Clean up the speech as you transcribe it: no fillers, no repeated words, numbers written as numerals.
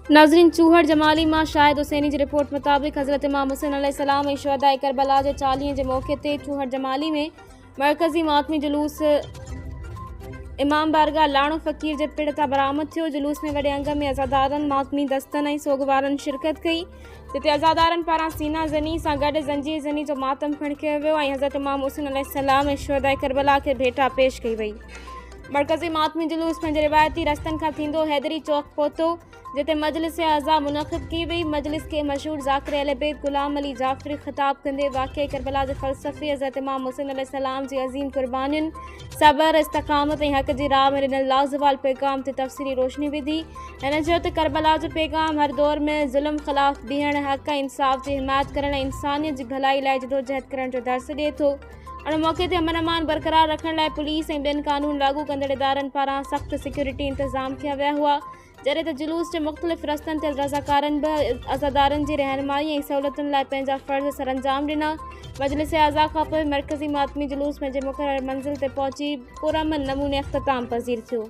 नाज़रीन, चूहड़ जमाली मां शाहिद हुसैनी जी रिपोर्ट मुताबिक़ हज़रत इमाम हुसैन अलैहिस्सलाम ऐं शुहदाए करबला जे 40 जे मौक़े ते चूहड़ जमाली में मरकज़ी मातमी जुलूस इमाम बारगाह लाणो फ़कीर जे पिण तां बरामद थियो। जुलूस में वॾे अंग में अज़ादारनि, मातमी दस्तनि ऐं सोगवारनि शिरकत कई, जिते अज़ादारनि पारां सीना ज़नी सां गॾु ज़ंजीर ज़नी जो मातम पिणु कयो वियो ऐं हज़रत इमाम हुसैन अलैहिस्सलाम ऐं शुहदाए करबला खे भेटा पेश कई वई। मरकज़ी मातमी जुलूस पंहिंजे रिवायती रस्तनि खां थींदो हैदरी चौक पहुतो, जिते मजलिस आज़ा मुनक़िद की वई। मजलिस के मशहूर ज़ाकिर अहले बैत गुलाम अली जाफ़री ख़िताब कंदे वाक़िए करबला जे फ़लसफ़े, हज़रत इमाम हुसैन अलैहिस्सलाम जी अज़ीम क़ुर्बानियुनि, सब्र, इस्तक़ामत ऐं हक़ जी राह में ॾिनल लाज़वाल पैगाम ते तफ़सीली रोशनी विधी। हिन चयो त करबला जो पैगाम हर दौर में ज़ुल्म ख़िलाफ़ बीहण, हक़ ऐं इंसाफ़ जी हिमायत करण ऐं इंसानियत जी भलाई लाइ जदोजहद करण जो दर्स ॾिए थो। अण मौक़े ते अमन अमान बरक़रार रखण लाइ पुलिस ऐं ॿियनि क़ानून लागू कंदड़ इदारनि पारां सख़्त सिक्योरिटी इंतज़ाम कया विया हुआ, जॾहिं त जुलूस जे मुख़्तलिफ़ रस्तनि ते रज़ाकारनि बि अज़ादारनि जी रहनुमाई ऐं सहूलियतुनि लाइ पंहिंजा फ़र्ज़ सरअंजाम ॾिना। मजलिस आज़ा खां पोइ मरकज़ी मातमी जुलूस पंहिंजे मुक़रर मंज़िल ते पहुची पुरअमन नमूने इख़्तिताम पज़ीर थियो।